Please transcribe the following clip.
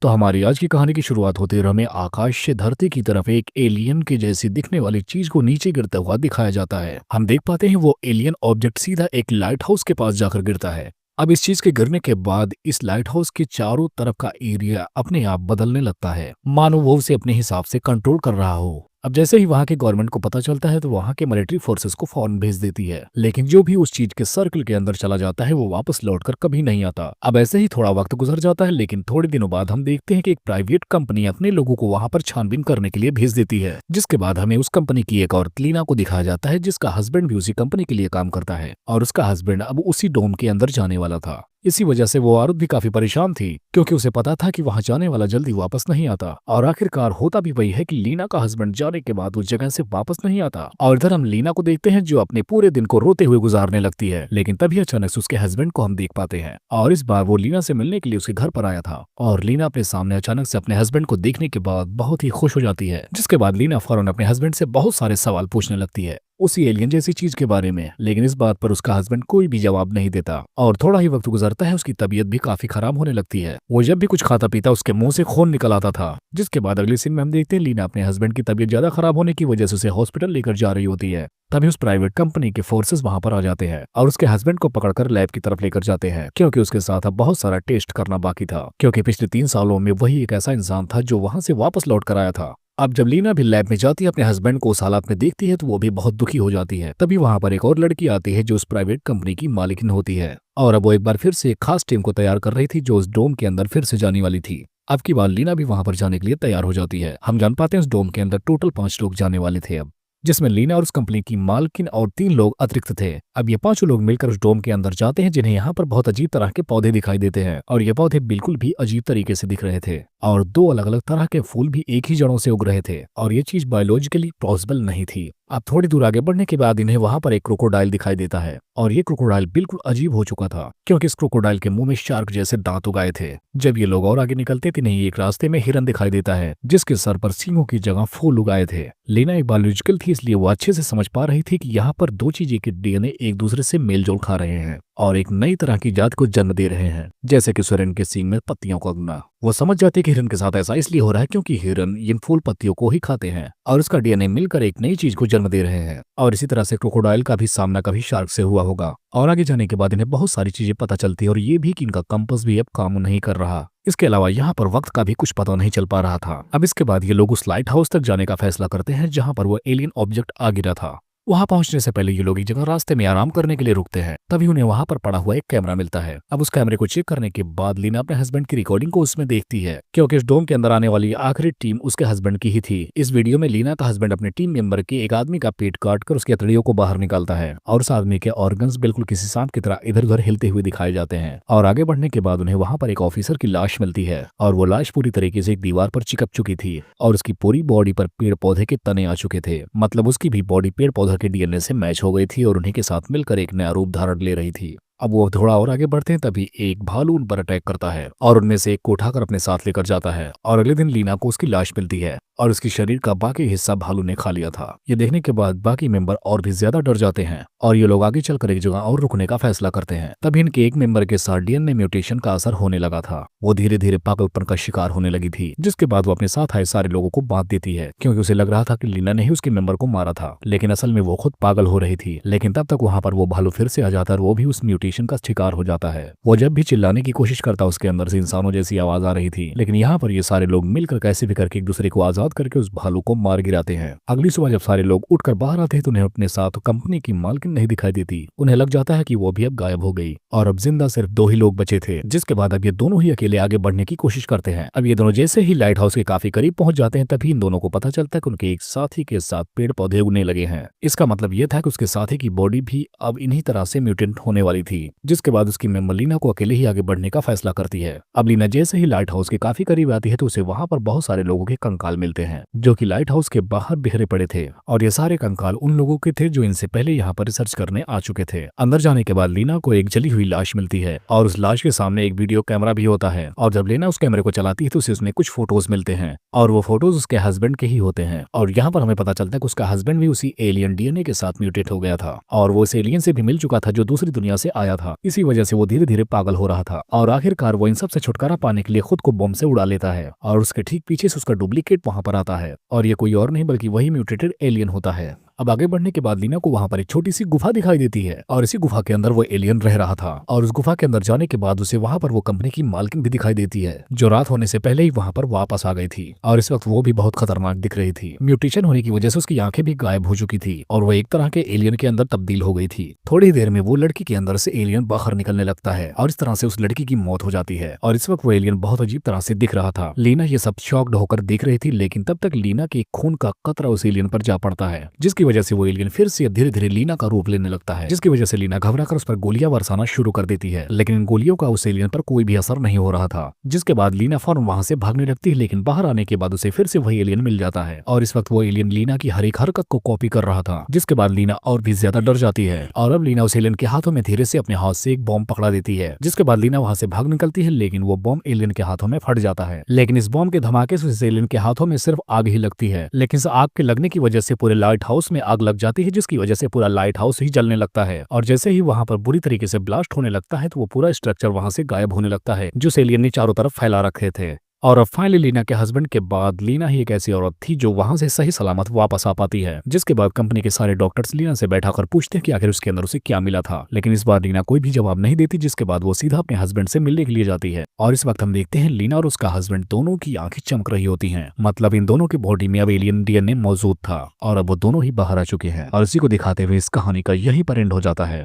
तो हमारी आज की कहानी की शुरुआत होते हुए हमें आकाश से धरती की तरफ एक एलियन के जैसी दिखने वाली चीज को नीचे गिरता हुआ दिखाया जाता है। हम देख पाते हैं वो एलियन ऑब्जेक्ट सीधा एक लाइट हाउस के पास जाकर गिरता है। अब इस चीज के गिरने के बाद इस लाइट हाउस के चारों तरफ का एरिया अपने आप बदलने लगता है, मानो वो उसे अपने हिसाब से कंट्रोल कर रहा हो। अब जैसे ही वहां के गवर्नमेंट को पता चलता है तो वहां के मिलिट्री फोर्सेस को फौरन भेज देती है, लेकिन जो भी उस चीज के सर्कल के अंदर चला जाता है वो वापस लौटकर कभी नहीं आता। अब ऐसे ही थोड़ा वक्त गुजर जाता है, लेकिन थोड़े दिनों बाद हम देखते हैं कि एक प्राइवेट कंपनी अपने लोगों को वहां पर छानबीन करने के लिए भेज देती है, जिसके बाद हमें उस कंपनी की एक और लीना को दिखाया जाता है, जिसका हस्बैंड भी उसी कंपनी के लिए काम करता है और उसका हस्बैंड अब उसी डोम के अंदर जाने वाला था। इसी वजह से वो औरत भी काफी परेशान थी, क्योंकि उसे पता था कि वहां जाने वाला जल्दी वापस नहीं आता। और आखिरकार होता भी वही है कि लीना का हस्बैंड जाने के बाद उस जगह से वापस नहीं आता। और इधर हम लीना को देखते हैं जो अपने पूरे दिन को रोते हुए गुजारने लगती है, लेकिन तभी अचानक से उसके हस्बैंड को हम देख पाते हैं और इस बार वो लीना से मिलने के लिए उसके घर पर आया था। और लीना अपने सामने अचानक से अपने हस्बैंड को देखने के बाद बहुत ही खुश हो जाती है, जिसके बाद लीना फौरन अपने हस्बैंड से बहुत सारे सवाल पूछने लगती है उसी एलियन जैसी चीज के बारे में, लेकिन इस बात पर उसका हस्बैंड कोई भी जवाब नहीं देता। और थोड़ा ही वक्त गुजरता है, उसकी तबीयत भी काफी खराब होने लगती है। वो जब भी कुछ खाता पीता उसके मुंह से खून निकल आता था, जिसके बाद अगले सीन में हम देखते हैं लीना अपने हस्बैंड की तबीयत ज्यादा खराब होने की वजह से उसे हॉस्पिटल लेकर जा रही होती है। तभी उस प्राइवेट कंपनी के फोर्सेस वहां पर आ जाते हैं और उसके हस्बैंड को पकड़कर लैब की तरफ लेकर जाते हैं, क्योंकि उसके साथ अब बहुत सारा टेस्ट करना बाकी था, क्योंकि पिछले 3 सालों में वही एक ऐसा इंसान था जो वहां से वापस लौट कर आया था। अब जब लीना भी लैब में जाती है, अपने हस्बैंड को उस हालात में देखती है तो वो भी बहुत दुखी हो जाती है। तभी वहां पर एक और लड़की आती है जो उस प्राइवेट कंपनी की मालिकिन होती है, और अब वो एक बार फिर से एक खास टीम को तैयार कर रही थी जो उस डोम के अंदर फिर से जाने वाली थी। अब की बार लीना भी वहां पर जाने के लिए तैयार हो जाती है। हम जान पाते हैं उस डोम के अंदर टोटल 5 लोग जाने वाले थे, अब जिसमें लीना और उस कंपनी की मालकिन और 3 लोग अतिरिक्त थे। अब ये 5 लोग मिलकर उस डोम के अंदर जाते हैं, जिन्हें यहाँ पर बहुत अजीब तरह के पौधे दिखाई देते हैं, और ये पौधे बिल्कुल भी अजीब तरीके से दिख रहे थे, और 2 अलग अलग तरह के फूल भी एक ही जड़ों से उग रहे थे, और ये चीज बायोलॉजिकली पॉसिबल नहीं थी। अब थोड़ी दूर आगे बढ़ने के बाद इन्हें वहां पर एक क्रोकोडाइल दिखाई देता है, और ये क्रोकोडाइल बिल्कुल अजीब हो चुका था, क्योंकि इस क्रोकोडाइल के मुंह में शार्क जैसे दांत उगाए थे। जब ये लोग और आगे निकलते थे नहीं एक रास्ते में हिरन दिखाई देता है, जिसके सर पर सींगों की जगह फूल उगाए थे। लीना एक बायोलॉजिकल थी, इसलिए वो अच्छे से समझ पा रही थी कि यहाँ पर 2 चीजें के डीएनए एक दूसरे से मेल जोल खा रहे हैं और एक नई तरह की जात को जन्म दे रहे हैं, जैसे कि हिरन के सींग में पत्तियों का उगना। वो समझ जाती है कि हिरन के साथ ऐसा इसलिए हो रहा है क्योंकि हिरन इन फूल पत्तियों को ही खाते हैं और उसका डीएनए मिलकर एक नई चीज को जन्म दे रहे हैं। और इसी तरह से क्रोकोडाइल का भी सामना कभी शार्क से हुआ होगा। और आगे जाने के बाद इन्हें बहुत सारी चीजें पता चलती है, और ये भी कि इनका कंपास भी अब काम नहीं कर रहा। इसके अलावा यहाँ पर वक्त का भी कुछ पता नहीं चल पा रहा था। अब इसके बाद ये लोग उस लाइट हाउस तक जाने का फैसला करते हैं जहाँ पर वो एलियन ऑब्जेक्ट आ गिरा था। वहां पहुंचने से पहले ये लोग एक जगह रास्ते में आराम करने के लिए रुकते हैं। तभी उन्हें वहां पर पड़ा हुआ एक कैमरा मिलता है। अब उस कैमरे को चेक करने के बाद लीना अपने हस्बैंड की रिकॉर्डिंग को उसमें देखती है, क्योंकि इस डोम के अंदर आने वाली आखिरी टीम उसके हस्बैंड की ही थी। इस वीडियो में लीना का हस्बैंड अपने टीम मेंबर के एक आदमी का पेट काटकर उसकी हथेलियों को बाहर निकालता है, और उस आदमी के ऑर्गन्स बिल्कुल किसी सांप की तरह इधर उधर हिलते हुए दिखाए जाते हैं। और आगे बढ़ने के बाद उन्हें वहां पर एक ऑफिसर की लाश मिलती है, और वो लाश पूरी तरीके से एक दीवार पर चिपक चुकी थी, और उसकी पूरी बॉडी पर पेड़ पौधे के तने आ चुके थे। मतलब उसकी भी बॉडी पेड़ पौधे के डीएनए से मैच हो गई थी और उन्हीं के साथ मिलकर एक नया रूप धारण ले रही थी। अब वो थोड़ा और आगे बढ़ते हैं, तभी एक भालू उन पर अटैक करता है और उनमें से एक को उठाकर अपने साथ लेकर जाता है। और अगले दिन लीना को उसकी लाश मिलती है और उसकी शरीर का बाकी हिस्सा भालू ने खा लिया था। ये देखने के बाद बाकी मेंबर और भी ज्यादा डर जाते हैं और ये लोग आगे चलकर एक जगह और रुकने का फैसला करते हैं। तभी इनके एक मेंबर के साथ डीएनए म्यूटेशन का असर होने लगा था। वो धीरे धीरे पागलपन का शिकार होने लगी थी, जिसके बाद वो अपने साथ आए सारे लोगों को बांट देती है, क्योंकि उसे लग रहा था कि लीना ने ही उसके मेंबर को मारा था, लेकिन असल में वो खुद पागल हो रही थी। लेकिन तब तक वहां पर वो भालू फिर से आ जाता है और वो भी उस म्यूटेशन का शिकार हो जाता है। वो जब भी चिल्लाने की कोशिश करता उसके अंदर से इंसानों जैसी आवाज आ रही थी, लेकिन यहाँ पर ये सारे लोग मिलकर कैसे भी करके एक दूसरे को आजाद करके उस भालू को मार गिराते हैं। अगली सुबह जब सारे लोग उठकर बाहर आते हैं तो उन्हें अपने साथ कंपनी की मालकिन नहीं दिखाई देती। उन्हें लग जाता है कि वो भी अब गायब हो गई और अब जिंदा सिर्फ 2 ही लोग बचे थे, जिसके बाद अब ये दोनों ही अकेले आगे बढ़ने की कोशिश करते हैं। अब ये दोनों जैसे ही लाइट हाउस के काफी करीब पहुंच जाते हैं, तभी इन दोनों को पता चलता है कि उनके एक साथी के साथ पेड़ पौधे उगने लगे हैं। इसका मतलब ये था कि उसके साथी की बॉडी भी अब इन्हीं तरह से म्यूटेंट होने वाली थी, जिसके बाद उसकी मेंबर लीना को अकेले ही आगे बढ़ने का फैसला करती है। अब लीना जैसे ही लाइट हाउस के काफी करीब आती है तो उसे वहां पर बहुत सारे लोगों के कंकाल मिलते मिलते हैं जो कि लाइट हाउस के बाहर बिखरे पड़े थे, और ये सारे कंकाल उन लोगों के थे जो इनसे पहले यहाँ पर रिसर्च करने आ चुके थे। अंदर जाने के बाद लीना को एक जली हुई लाश मिलती है और उस लाश के सामने एक वीडियो कैमरा भी होता है, और जब लीना उस कैमरे को चलाती है तो उसे उसमें कुछ फोटोज मिलते हैं और वो फोटोज उसके हस्बैंड के ही होते हैं। और यहाँ पर हमें पता चलता है कि उसका हस्बैंड भी उसी एलियन डीएनए के साथ म्यूटेट हो गया था और वो उस एलियन से भी मिल चुका था जो दूसरी दुनिया से आया था। इसी वजह से वो धीरे धीरे पागल हो रहा था और आखिरकार वो इन सब से छुटकारा पाने के लिए खुद को बम से उड़ा लेता है और उसके ठीक पीछे से उसका डुप्लीकेट वहां पर आता है, और ये कोई और नहीं बल्कि वही म्यूटेटेड एलियन होता है। अब आगे बढ़ने के बाद लीना को वहां पर एक छोटी सी गुफा दिखाई देती है और इसी गुफा के अंदर वो एलियन रह रहा था, और उस गुफा के अंदर जाने के बाद उसे वहां पर वो कंपनी की मालकिन भी दिखाई देती है जो रात होने से पहले ही वहां पर वापस आ गई थी, और इस वक्त वो भी बहुत खतरनाक दिख रही थी। म्यूटेशन होने की वजह से उसकी आंखें भी गायब हो चुकी थी और वो एक तरह के एलियन के अंदर तब्दील हो गई थी। थोड़ी देर में वो लड़की के अंदर से एलियन बाहर निकलने लगता है और इस तरह से उस लड़की की मौत हो जाती है, और इस वक्त वो एलियन बहुत अजीब तरह से दिख रहा था। लीना ये सब शॉक्ड होकर देख रही थी, लेकिन तब तक लीना के खून का कतरा उस एलियन पर जा पड़ता है, जिसकी वजह से वो एलियन फिर से धीरे धीरे लीना का रूप लेने लगता है, जिसकी वजह से लीना घबराकर उस पर गोलियां बरसाना शुरू कर देती है। लेकिन इन गोलियों का उस एलियन पर कोई भी असर नहीं हो रहा था, जिसके बाद लीना फौरन वहां से भागने लगती है, लेकिन बाहर आने के बाद उसे फिर से वही एलियन मिल जाता है और इस वक्त वो एलियन लीना की हर एक हरकत को कॉपी कर रहा था, जिसके बाद लीना और भी ज्यादा डर जाती है और अब लीना उस एलियन के हाथों में धीरे से अपने हाथ से एक बॉम्ब पकड़ा देती है, जिसके बाद लीना वहां से भाग निकलती है, लेकिन वो बॉम्ब एलियन के हाथों में फट जाता है। लेकिन इस बॉम्ब के धमाके से उस एलियन के हाथों में सिर्फ आग ही लगती है, लेकिन इस आग के लगने की वजह से पूरे लाइट हाउस में आग लग जाती है, जिसकी वजह से पूरा लाइट हाउस ही जलने लगता है, और जैसे ही वहां पर बुरी तरीके से ब्लास्ट होने लगता है तो वो पूरा स्ट्रक्चर वहां से गायब होने लगता है जो एलियन ने चारों तरफ फैला रखे थे। और अब फाइनली लीना के हस्बैंड के बाद लीना ही एक ऐसी औरत थी जो वहां से सही सलामत वापस आ पाती है, जिसके बाद कंपनी के सारे डॉक्टर्स लीना से बैठाकर पूछते हैं कि आखिर उसके अंदर उसे क्या मिला था, लेकिन इस बार लीना कोई भी जवाब नहीं देती, जिसके बाद वो सीधा अपने हस्बैंड से मिलने के लिए जाती है। और इस वक्त हम देखते हैं लीना और उसका हस्बैंड दोनों की आंखें चमक रही होती हैं, मतलब इन दोनों की बॉडी में अब एलियन डीएनए मौजूद था और अब वो दोनों ही बाहर आ चुके हैं, और इसी को दिखाते हुए इस कहानी का यही पर एंड हो जाता है।